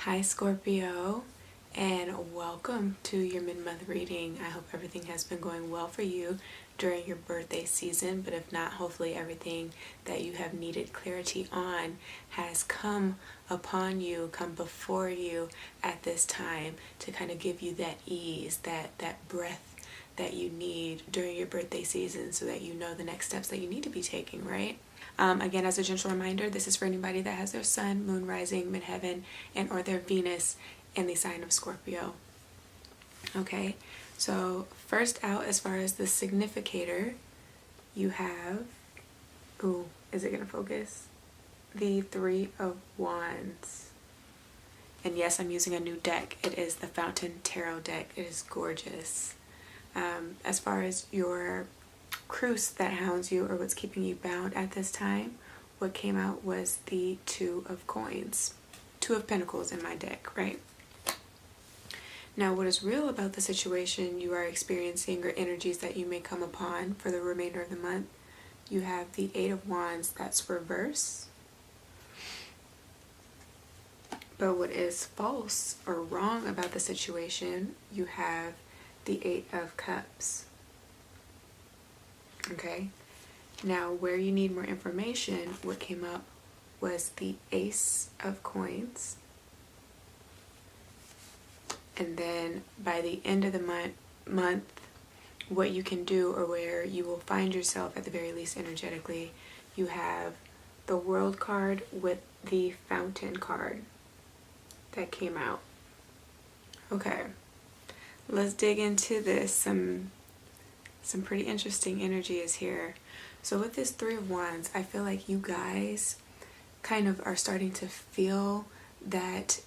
Hi Scorpio, and welcome to your mid-month reading. I hope everything has been going well for you during your birthday season, but if not, hopefully everything that you have needed clarity on has come upon you, come before you at this time to kind of give you that ease, that breath that you need during your birthday season so that you know the next steps that you need to be taking, right? Again, as a gentle reminder, this is for anybody that has their sun, moon, rising, midheaven, and or their Venus in the sign of Scorpio. Okay, so first out, as far as the significator, you have, ooh, is it going to focus? The Three of Wands. And yes, I'm using a new deck. It is the Fountain Tarot deck. It is gorgeous. As far as your cruise that hounds you or what's keeping you bound at this time, what came out was the Two of Coins. Two of Pentacles in my deck, right? Now, what is real about the situation you are experiencing or energies that you may come upon for the remainder of the month, you have the Eight of Wands that's reverse. But what is false or wrong about the situation, you have the Eight of Cups. Okay, now where you need more information, what came up was the Ace of Coins. And then by the end of the month, what you can do, or where you will find yourself at the very least energetically, you have the World card with the Fountain card that came out. Okay, let's dig into this. Some pretty interesting energy is here. So with this Three of Wands, I feel like you guys kind of are starting to feel that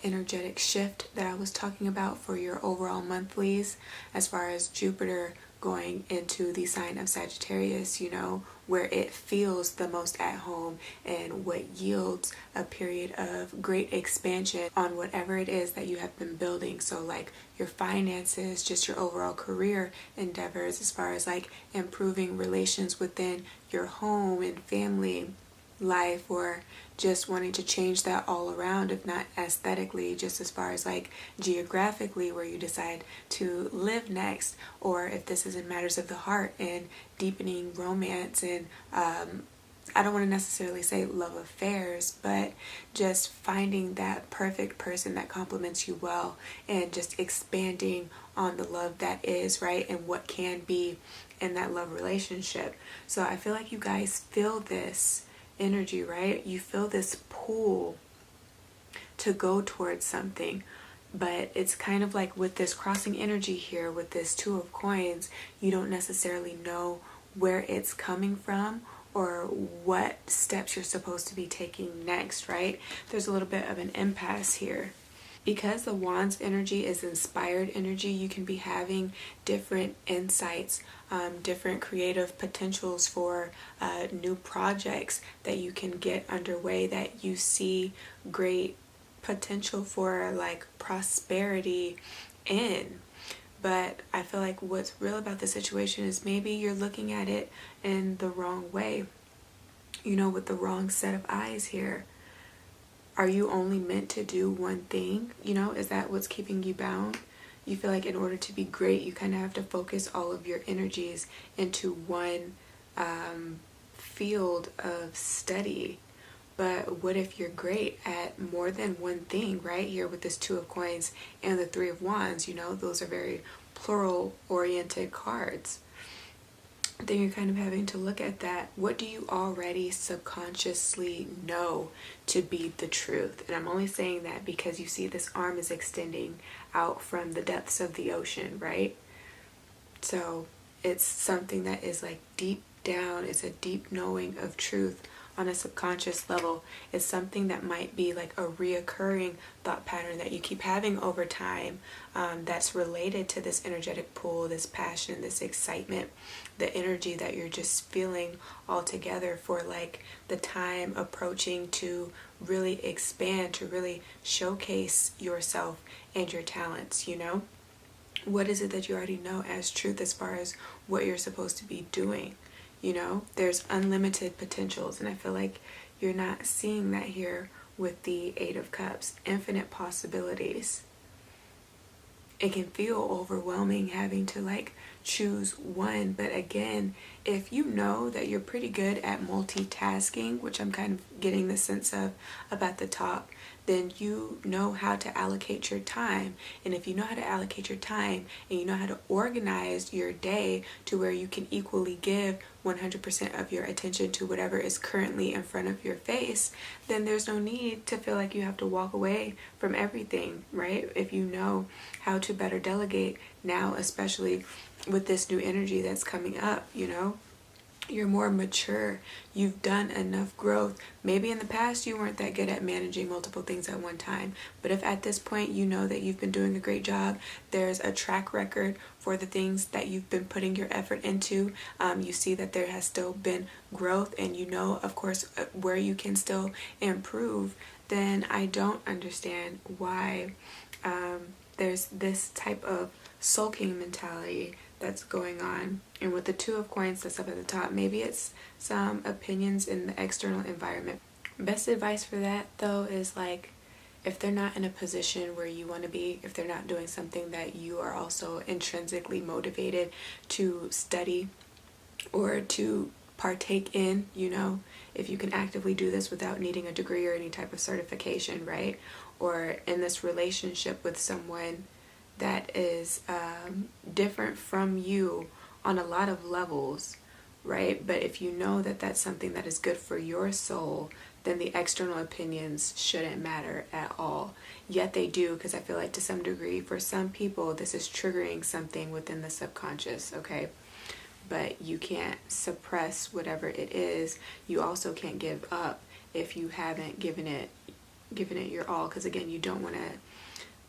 energetic shift that I was talking about for your overall monthlies, as far as Jupiter going into the sign of Sagittarius, you know, where it feels the most at home and what yields a period of great expansion on whatever it is that you have been building. So like your finances, just your overall career endeavors, as far as like improving relations within your home and family life, or just wanting to change that all around, if not aesthetically, just as far as like geographically where you decide to live next, or if this is in matters of the heart and deepening romance and I don't want to necessarily say love affairs, but just finding that perfect person that complements you well and just expanding on the love that is, right, and what can be in that love relationship. So I feel like you guys feel this energy, right? You feel this pull to go towards something, but it's kind of like with this crossing energy here with this Two of Coins, you don't necessarily know where it's coming from or what steps you're supposed to be taking next, right? There's a little bit of an impasse here. Because the Wands energy is inspired energy, you can be having different insights, different creative potentials for new projects that you can get underway, that you see great potential for like prosperity in. But I feel like what's real about the situation is maybe you're looking at it in the wrong way, you know, with the wrong set of eyes here. Are you only meant to do one thing? You know, is that what's keeping you bound? You feel like in order to be great, you kind of have to focus all of your energies into one field of study. But what if you're great at more than one thing, right? Here with this Two of Coins and the Three of Wands, you know, those are very plural-oriented cards. Then you're kind of having to look at that. What do you already subconsciously know to be the truth? And I'm only saying that because you see this arm is extending out from the depths of the ocean, right? So it's something that is like deep down. It's a deep knowing of truth on a subconscious level. It's something that might be like a reoccurring thought pattern that you keep having over time, that's related to this energetic pull, this passion, this excitement, the energy that you're just feeling all together for like the time approaching to really expand, to really showcase yourself and your talents, you know? What is it that you already know as truth as far as what you're supposed to be doing? You know, there's unlimited potentials, and I feel like you're not seeing that here with the Eight of Cups, infinite possibilities. It can feel overwhelming having to like choose one, but again, if you know that you're pretty good at multitasking, which I'm kind of getting the sense of about the top, then you know how to allocate your time. And if you know how to allocate your time and you know how to organize your day to where you can equally give 100% of your attention to whatever is currently in front of your face, then there's no need to feel like you have to walk away from everything, right? If you know how to better delegate now, especially with this new energy that's coming up, you know, you're more mature, you've done enough growth. Maybe in the past you weren't that good at managing multiple things at one time, but if at this point you know that you've been doing a great job, there's a track record for the things that you've been putting your effort into, you see that there has still been growth, and you know, of course, where you can still improve, then I don't understand why there's this type of sulking mentality that's going on. And with the Two of Coins that's up at the top, maybe it's some opinions in the external environment. Best advice for that though is like, if they're not in a position where you want to be, if they're not doing something that you are also intrinsically motivated to study or to partake in, you know, if you can actively do this without needing a degree or any type of certification, right? Or in this relationship with someone that is different from you on a lot of levels, right? But if you know that that's something that is good for your soul, then the external opinions shouldn't matter at all. Yet they do, because I feel like to some degree, for some people, this is triggering something within the subconscious, okay? But you can't suppress whatever it is. You also can't give up if you haven't given it your all, because again, you don't want to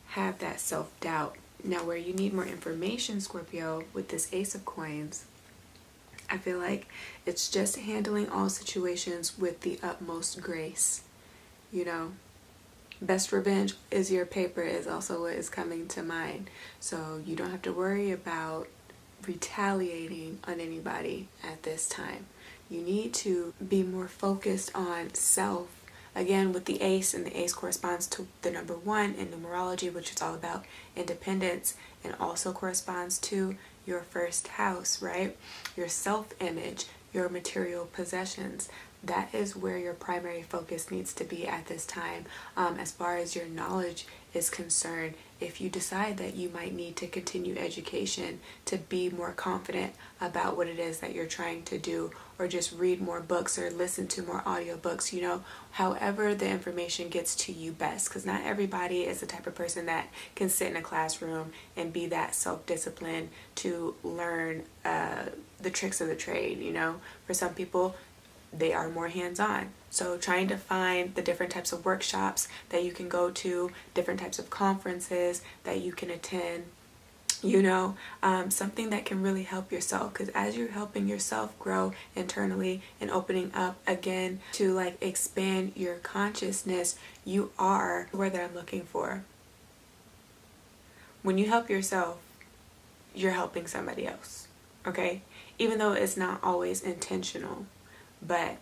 have that self-doubt. Now, where you need more information, Scorpio, with this Ace of Coins, I feel like it's just handling all situations with the utmost grace. You know, best revenge is your paper is also what is coming to mind. So you don't have to worry about retaliating on anybody at this time. You need to be more focused on self. Again, with the Ace, and the Ace corresponds to the number 1 in numerology, which is all about independence, and also corresponds to your first house, right? Your self-image, your material possessions. That is where your primary focus needs to be at this time. As far as your knowledge is concerned, if you decide that you might need to continue education to be more confident about what it is that you're trying to do, or just read more books or listen to more audiobooks, you know, however the information gets to you best, because not everybody is the type of person that can sit in a classroom and be that self-disciplined to learn the tricks of the trade, you know. For some people, they are more hands-on. So trying to find the different types of workshops that you can go to, different types of conferences that you can attend, you know, something that can really help yourself, because as you're helping yourself grow internally and opening up again to like expand your consciousness, you are where that I'm looking for. When you help yourself, you're helping somebody else, okay? Even though it's not always intentional, but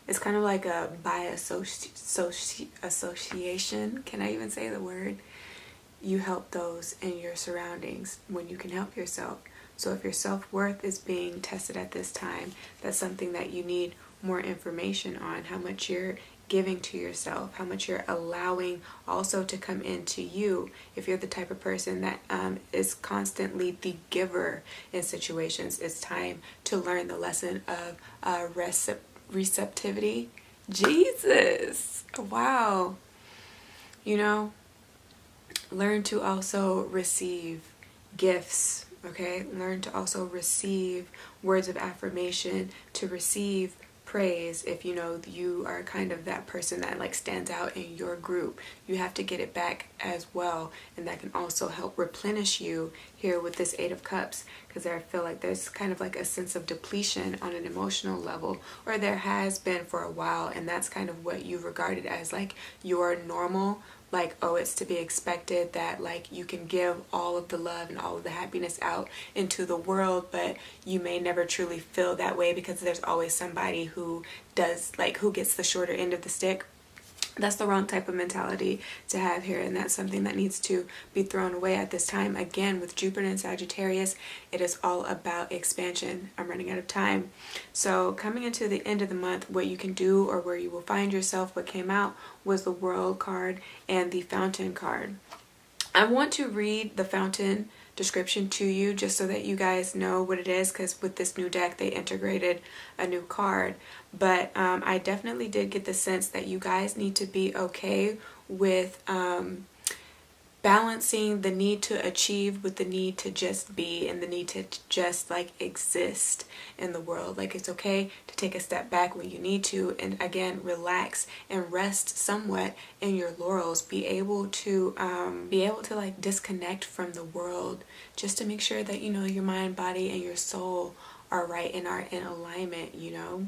it's kind of like a by association. Can I even say the word? You help those in your surroundings when you can help yourself. So if your self-worth is being tested at this time, that's something that you need more information on, how much you're giving to yourself, how much you're allowing also to come into you. If you're the type of person that is constantly the giver in situations, it's time to learn the lesson of receptivity. Jesus, wow. You know, learn to also receive gifts, okay? Learn to also receive words of affirmation, to receive praise. If you know you are kind of that person that like stands out in your group, you have to get it back as well, and that can also help replenish you here with this Eight of Cups, because I feel like there's kind of like a sense of depletion on an emotional level, or there has been for a while, and that's kind of what you regarded as like your normal. Like, oh, it's to be expected that like you can give all of the love and all of the happiness out into the world, but you may never truly feel that way because there's always somebody who does, like, who gets the shorter end of the stick. That's the wrong type of mentality to have here, and that's something that needs to be thrown away at this time. Again, with Jupiter and Sagittarius, it is all about expansion. I'm running out of time. So coming into the end of the month, what you can do or where you will find yourself, what came out was the World card and the Fountain card. I want to read the Fountain description to you just so that you guys know what it is, because with this new deck they integrated a new card. But I definitely did get the sense that you guys need to be okay with balancing the need to achieve with the need to just be, and the need to just like exist in the world. Like, it's okay to take a step back when you need to, and again, relax and rest somewhat in your laurels. Be able to like disconnect from the world, just to make sure that, you know, your mind, body, and your soul are right and are in alignment, you know.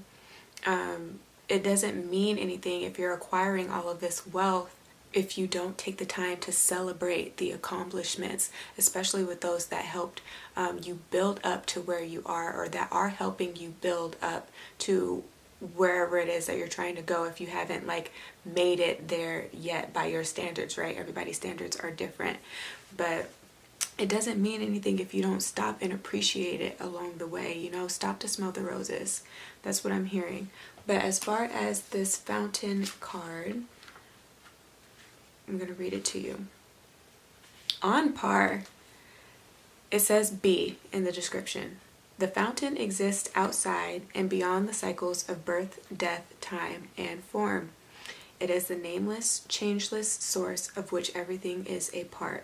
It doesn't mean anything if you're acquiring all of this wealth if you don't take the time to celebrate the accomplishments, especially with those that helped you build up to where you are, or that are helping you build up to wherever it is that you're trying to go, if you haven't like made it there yet by your standards, right? Everybody's standards are different, but it doesn't mean anything if you don't stop and appreciate it along the way, you know. Stop to smell the roses. That's what I'm hearing. But as far as this Fountain card, I'm going to read it to you. On par, it says be in the description. The fountain exists outside and beyond the cycles of birth, death, time, and form. It is the nameless, changeless source of which everything is a part.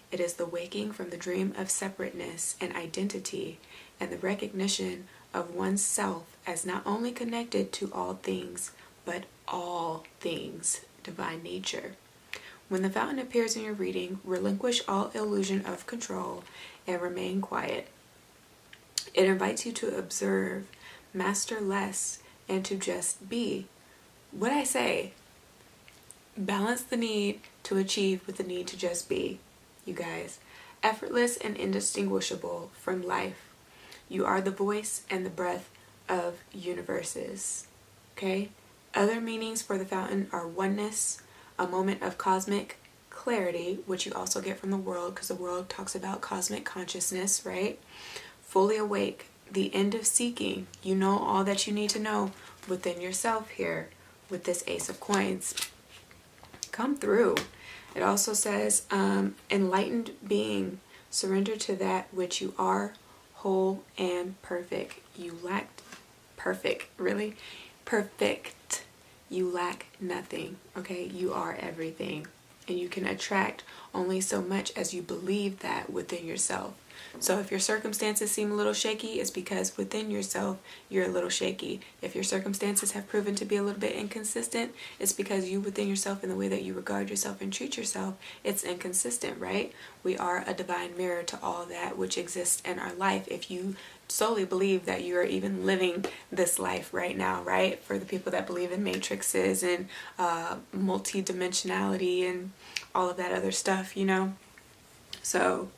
It is the waking from the dream of separateness and identity, and the recognition of oneself as not only connected to all things, but all things, divine nature. When the fountain appears in your reading, relinquish all illusion of control and remain quiet. It invites you to observe, master less, and to just be. What I say, balance the need to achieve with the need to just be, you guys. Effortless and indistinguishable from life. You are the voice and the breath of universes. Okay? Other meanings for the fountain are oneness, a moment of cosmic clarity, which you also get from the world, because the world talks about cosmic consciousness, right? Fully awake, the end of seeking. You know all that you need to know within yourself here with this Ace of Coins. Come through. It also says enlightened being. Surrender to that which you are, whole and perfect. You lacked perfect, really? Perfect. You lack nothing, okay? You are everything. And you can attract only so much as you believe that within yourself. So if your circumstances seem a little shaky, it's because within yourself, you're a little shaky. If your circumstances have proven to be a little bit inconsistent, it's because you within yourself, in the way that you regard yourself and treat yourself, it's inconsistent, right? We are a divine mirror to all that which exists in our life. If you solely believe that you are even living this life right now, right? For the people that believe in matrices and multi-dimensionality and all of that other stuff, you know? So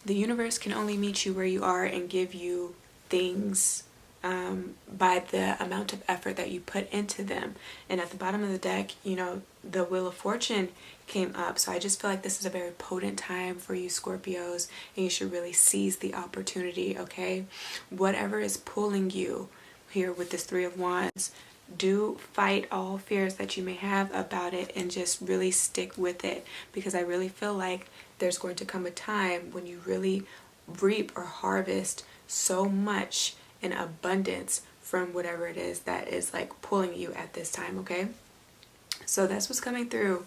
the universe can only meet you where you are and give you things by the amount of effort that you put into them. And at the bottom of the deck, you know, the Wheel of Fortune came up. So I just feel like this is a very potent time for you Scorpios, and you should really seize the opportunity, okay? Whatever is pulling you here with this Three of Wands, do fight all fears that you may have about it and just really stick with it, because I really feel like there's going to come a time when you really reap or harvest so much in abundance from whatever it is that is like pulling you at this time, okay? So that's what's coming through.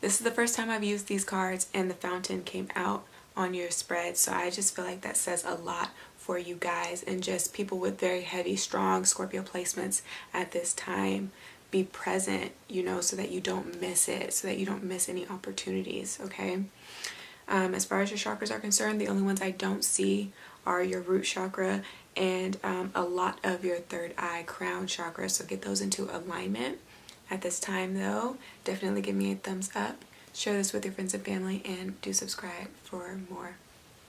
This is the first time I've used these cards and the Fountain came out on your spread, so I just feel like that says a lot for you guys and just people with very heavy, strong Scorpio placements at this time. Be present, you know, so that you don't miss it, so that you don't miss any opportunities, okay? As far as your chakras are concerned, the only ones I don't see are your root chakra and a lot of your third eye crown chakra, so get those into alignment at this time. Though definitely give me a thumbs up, share this with your friends and family, and do subscribe for more.